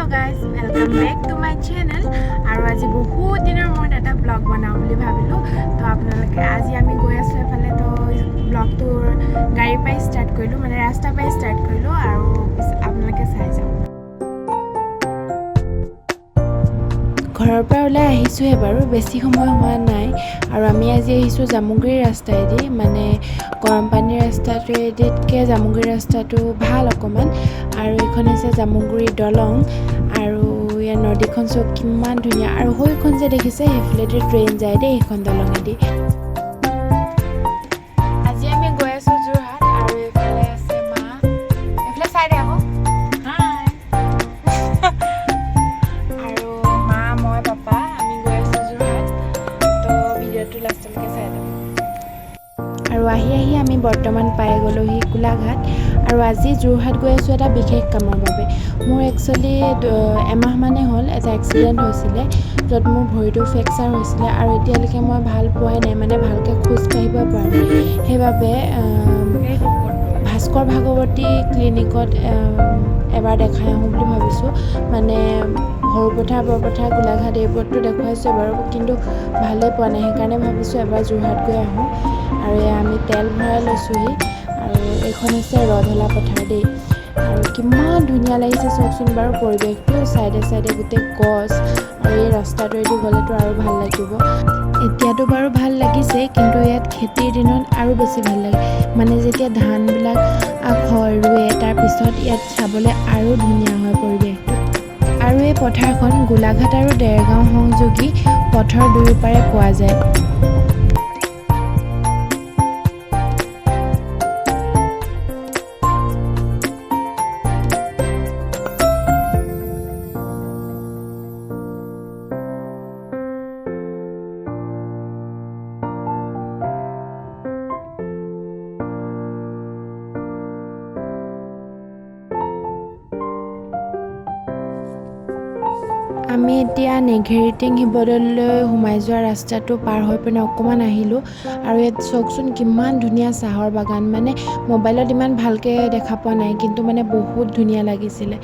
Hello guys, welcome back to my channel. আৰু আজি বহুত দিনৰ মূৰত এটা ব্লগ বনাওঁ বুলি ভাবিলোঁ। তো আপোনালোকে আজি আমি গৈ আছোঁ এফালে, তো ব্লগটোৰ গাড়ীৰ পৰাই ষ্টাৰ্ট কৰিলোঁ, মানে ৰাস্তাৰ পৰাই ষ্টাৰ্ট কৰিলোঁ আৰু আপোনালোকে চাই যাওক। ঘৰৰ পৰা ওলাই আহিছোঁহে বাৰু, বেছি সময় হোৱা নাই। আৰু আমি আজি আহিছোঁ জামুগুৰি ৰাস্তাইদি, মানে গৰম পানীৰ ৰাস্তাটোৱেদিতকৈ জামুগুৰি ৰাস্তাটো ভাল অকণমান। আৰু এইখন হৈছে জামুগুৰি দলং, আৰু ইয়াৰ নদীখন চব কিমান ধুনীয়া। আৰু সেইখন যে দেখিছে সেইফালেদি ট্ৰেইন যায় দেই, সেইখন দলঙেদি। আজি আমি গৈ আছোঁ যোৰহাট, আৰু এইফালে আছে মা, এইফালে চাই দে আকৌ। আৰু মা, মই, পাপা, আমি গৈ আছোঁ যোৰহাট। তো ভিডিঅ'টো লাষ্টলৈকে চাই দিম। আৰু আহি আমি বৰ্তমান পাই গ'লোহি গোলাঘাট। আৰু আজি যোৰহাট গৈ আছোঁ এটা বিশেষ কামৰ বাবে। মোৰ একচুৱেলি এমাহমানেই হ'ল এটা এক্সিডেণ্ট হৈছিলে, য'ত মোৰ ভৰিটো ফ্ৰেকচাৰ হৈছিলে। আৰু এতিয়ালৈকে মই ভাল পোৱাই নাই, মানে ভালকৈ খোজ কাঢ়িব পৰা নাই। সেইবাবে ভাস্কৰ ভাগৱতী ক্লিনিকত এবাৰ দেখাই আহোঁ বুলি ভাবিছোঁ। মানে সৰুপথাৰ, বৰপথাৰ, গোলাঘাট এইবোৰততো দেখুৱাইছোঁ বাৰু, কিন্তু ভালেই পোৱা নাই। সেইকাৰণে ভাবিছোঁ এবাৰ যোৰহাট গৈ আহোঁ। আৰু এয়া আমি তেল ভৰাই লৈছোঁহি। আৰু এইখন হৈছে ৰধলা পথাৰ দেই। আৰু কিমান ধুনীয়া লাগিছে চাওকচোন বাৰু পৰিৱেশটো, চাইডে চাইডে গোটেই গছ, আৰু এই ৰাস্তাটোৱেদি গ'লেতো আৰু ভাল লাগিব। এতিয়াতো বাৰু ভাল লাগিছে, কিন্তু ইয়াত খেতিৰ দিনত আৰু বেছি ভাল লাগে। মানে যেতিয়া ধানবিলাক হয় ৰুৱে, তাৰপিছত ইয়াত চাবলৈ আৰু ধুনীয়া হয় পৰিৱেশটো। আৰু এই পথাৰখন গোলাঘাট আৰু দেৰগাঁও সংযোগী পথৰ দুয়োপাৰে পোৱা যায়। আমি এতিয়া নেঘেৰিটিং শিৱদৌললৈ সোমাই যোৱা ৰাস্তাটো পাৰ হৈ পিনে অকণমান আহিলোঁ। আৰু ইয়াত চাওকচোন কিমান ধুনীয়া চাহৰ বাগান, মানে মোবাইলত ইমান ভালকৈ দেখা পোৱা নাই, কিন্তু মানে বহুত ধুনীয়া লাগিছিলে।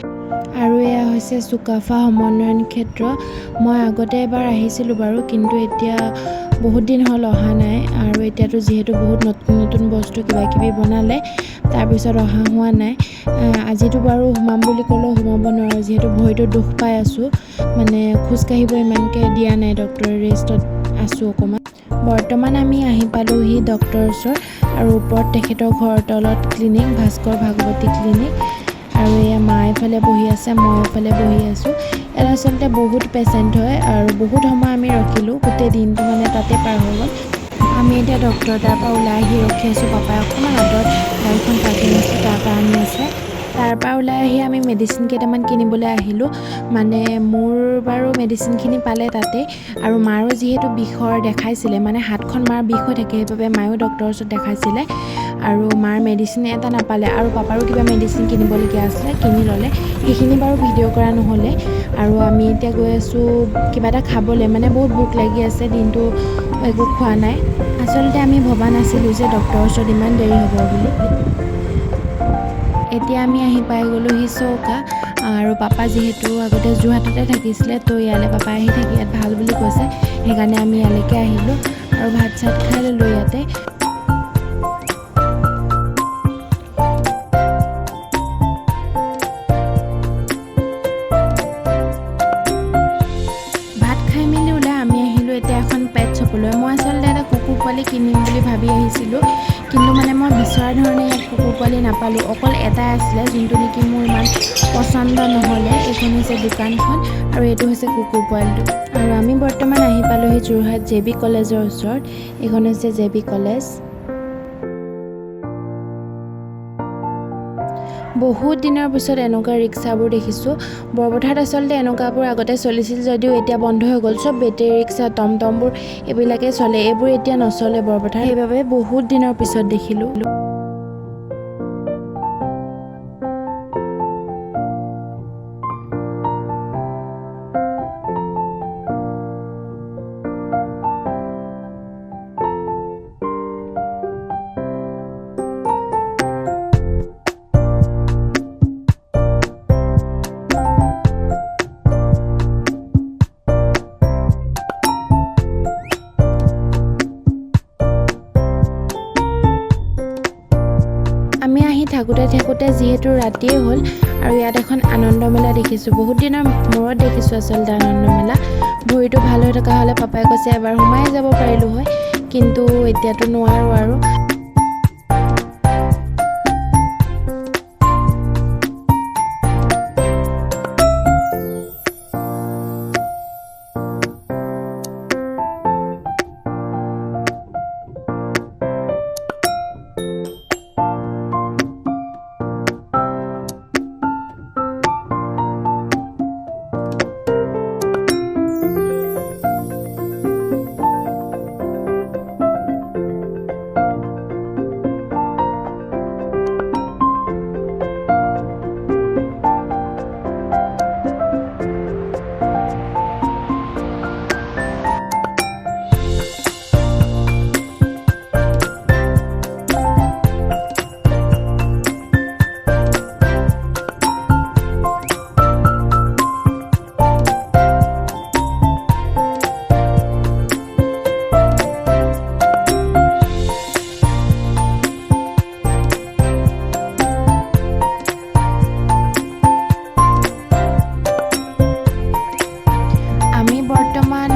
আৰু এয়া হৈছে চুকাফা সমন্বয়ন ক্ষেত্ৰ। মই আগতে এবাৰ আহিছিলোঁ বাৰু, কিন্তু এতিয়া বহুত দিন হ'ল অহা নাই। আৰু এতিয়াতো যিহেতু বহুত নতুন নতুন বস্তু কিবাকিবি বনালে, তাৰপিছত অহা হোৱা নাই। আজিতো বাৰু সোমাম বুলি ক'লেও সোমাব নোৱাৰোঁ, যিহেতু ভৰিটো দুখ পাই আছোঁ। মানে খোজকাঢ়িব ইমানকৈ দিয়া নাই, ডক্টৰে ৰেষ্টত আছোঁ অকণমান। বৰ্তমান আমি আহি পালোঁহি ডক্টৰৰ ওচৰত, আৰু ওপৰত তেখেতৰ ঘৰৰ তলত ক্লিনিক, ভাস্কৰ ভাগৱতী ক্লিনিক। আৰু এয়া মা এফালে বহি আছে, মই এফালে বহি আছোঁ। ইয়াত আচলতে বহুত পেচেণ্ট হয়, আৰু বহুত সময় আমি ৰখিলোঁ, গোটেই দিনটো মানে তাতে পাৰ হৈ গ'ল। আমি এতিয়া ডক্টৰ তাৰপৰা ওলাই আহি ৰখি আছোঁ। পাপাই অকণমান আঁতৰত গাড়ীখন পাৰ্কিং আছে, তাৰপৰা আনি আছে। তাৰপৰা ওলাই আহি আমি মেডিচিন কেইটামান কিনিবলৈ আহিলোঁ। মানে মোৰ বাৰু মেডিচিনখিনি পালে তাতে, আৰু মাৰো যিহেতু বিষৰ দেখাইছিলে, মানে হাতখন মাৰ বিষ হৈ থাকে, সেইবাবে মায়েও ডক্টৰৰ ওচৰত দেখাইছিলে। আৰু মাৰ মেডিচিন এটা নাপালে, আৰু পাপাৰো কিবা মেডিচিন কিনিবলগীয়া আছিলে, কিনি ল'লে। সেইখিনি বাৰু ভিডিঅ' কৰা নহ'লে। আৰু আমি এতিয়া গৈ আছোঁ কিবা এটা খাবলৈ, মানে বহুত ভোক লাগি আছে, দিনটো একো খোৱা নাই। আচলতে আমি ভবা নাছিলোঁ যে ডক্টৰৰ ওচৰত ইমান দেৰি হ'ব বুলি। এতিয়া আমি আহি পাই গ'লোহি চৌকা। আৰু পাপা যিহেতু আগতে যোৰহাটতে থাকিছিলে, তো ইয়ালৈ পাপাই আহি থাকি ইয়াত ভাল বুলি কৈছে, সেইকাৰণে আমি ইয়ালৈকে আহিলোঁ। আৰু ভাত চাত খাই ল'লোঁ ইয়াতে। ভাত খাই মেলি ওলাই আমি আহিলোঁ এতিয়া এখন পেট শ্বপলৈ। মই আচলতে এটা কুকুৰ পোৱালি কিনিম বুলি ভাবি আহিছিলোঁ, কিন্তু মানে মই বিচৰা ধৰণে ইয়াত কুকুৰ পোৱালি নাপালোঁ। অকল এটাই আছিলে, যোনটো নেকি মোৰ ইমান পচন্দ নহ'লে। এইখন হৈছে দোকানখন, আৰু এইটো হৈছে কুকুৰ পোৱালিটো। আৰু আমি বৰ্তমান আহি পালোঁহি যোৰহাট JB কলেজৰ ওচৰত। এইখন হৈছে JB কলেজ। বহুত দিনৰ পিছত এনেকুৱা ৰিক্সাবোৰ দেখিছোঁ। বৰপথাৰত আচলতে এনেকুৱাবোৰ আগতে চলিছিল যদিও এতিয়া বন্ধ হৈ গ'ল। চব বেটেৰী ৰিক্সা, টমটমবোৰ এইবিলাকেই চলে, এইবোৰ এতিয়া নচলে বৰপথাৰত, সেইবাবে বহুত দিনৰ পিছত দেখিলোঁ। থাকোঁতে যিহেতু ৰাতিয়ে হ'ল আৰু ইয়াত এখন আনন্দ মেলা দেখিছোঁ। বহুত দিনৰ মূৰত দেখিছোঁ আচলতে আনন্দ মেলা। ভৰিটো ভাল হৈ থকা হ'লে পাপাই কৈছে এবাৰ সোমাই যাব পাৰিলোঁ হয়, কিন্তু এতিয়াতো নোৱাৰোঁ আৰু।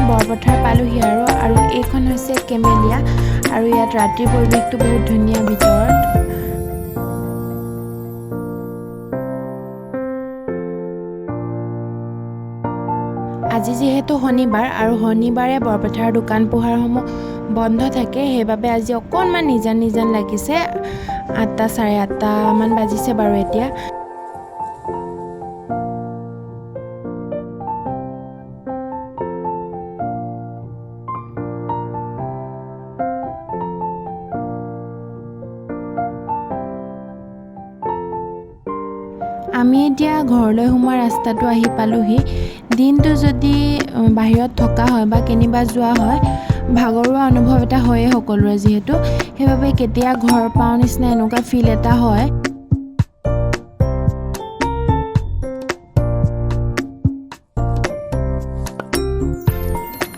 বৰপথাৰ পালোহি আৰু এইখন হৈছে কেমেলিয়া আৰু ইয়াত ৰাতিৰ পৰিৱেশটো বহুত ধুনীয়া ভিতৰত। আজি যিহেতু শনিবাৰ আৰু শনিবাৰে বৰপথাৰ দোকান পোহাৰসমূহ বন্ধ থাকে, সেইবাবে আজি অকণমান নিজান লাগিছে। 8টা চাৰে 8টামান বাজিছে বাৰু এতিয়া। আমি এতিয়া ঘৰলৈ সোমোৱা ৰাস্তাটো আহি পালোহি। দিনটো যদি বাহিৰত থকা হয় বা কেনিবা যোৱা হয়, ভাগৰুৱা অনুভৱ এটা হয়েই সকলোৰে যিহেতু, সেইবাবে কেতিয়া ঘৰ পাওঁ নিচিনা এনেকুৱা ফিল এটা হয়।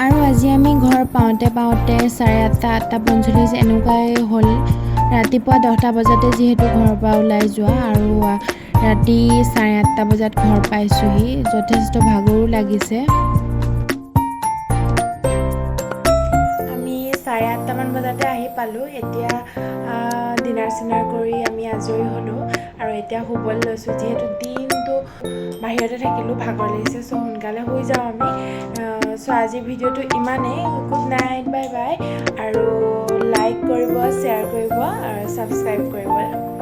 আৰু আজি আমি ঘৰ পাওঁতে চাৰে 8টা 8:45 এনেকুৱাই হ'ল। ৰাতিপুৱা 10টা বজাতে যিহেতু ঘৰৰ পৰা ওলাই যোৱা আৰু ৰাতি চাৰে 8টা বজাত ঘৰ পাইছোঁহি। যথেষ্ট ভাগৰো লাগিছে। আমি চাৰে 8টামান বজাতে আহি পালোঁ। এতিয়া ডিনাৰ চিনাৰ কৰি আমি আজৰি হ'লোঁ আৰু এতিয়া শুবলৈ লৈছোঁ। যিহেতু দিনটো বাহিৰতে থাকিলোঁ, ভাগৰ লাগিছে, চ' সোনকালে শুই যাওঁ আমি। চ' আজিৰ ভিডিঅ'টো ইমানেই। Good night, bye bye. আৰু লাইক কৰিব, শ্বেয়াৰ কৰিব আৰু ছাবস্ক্ৰাইব কৰিব।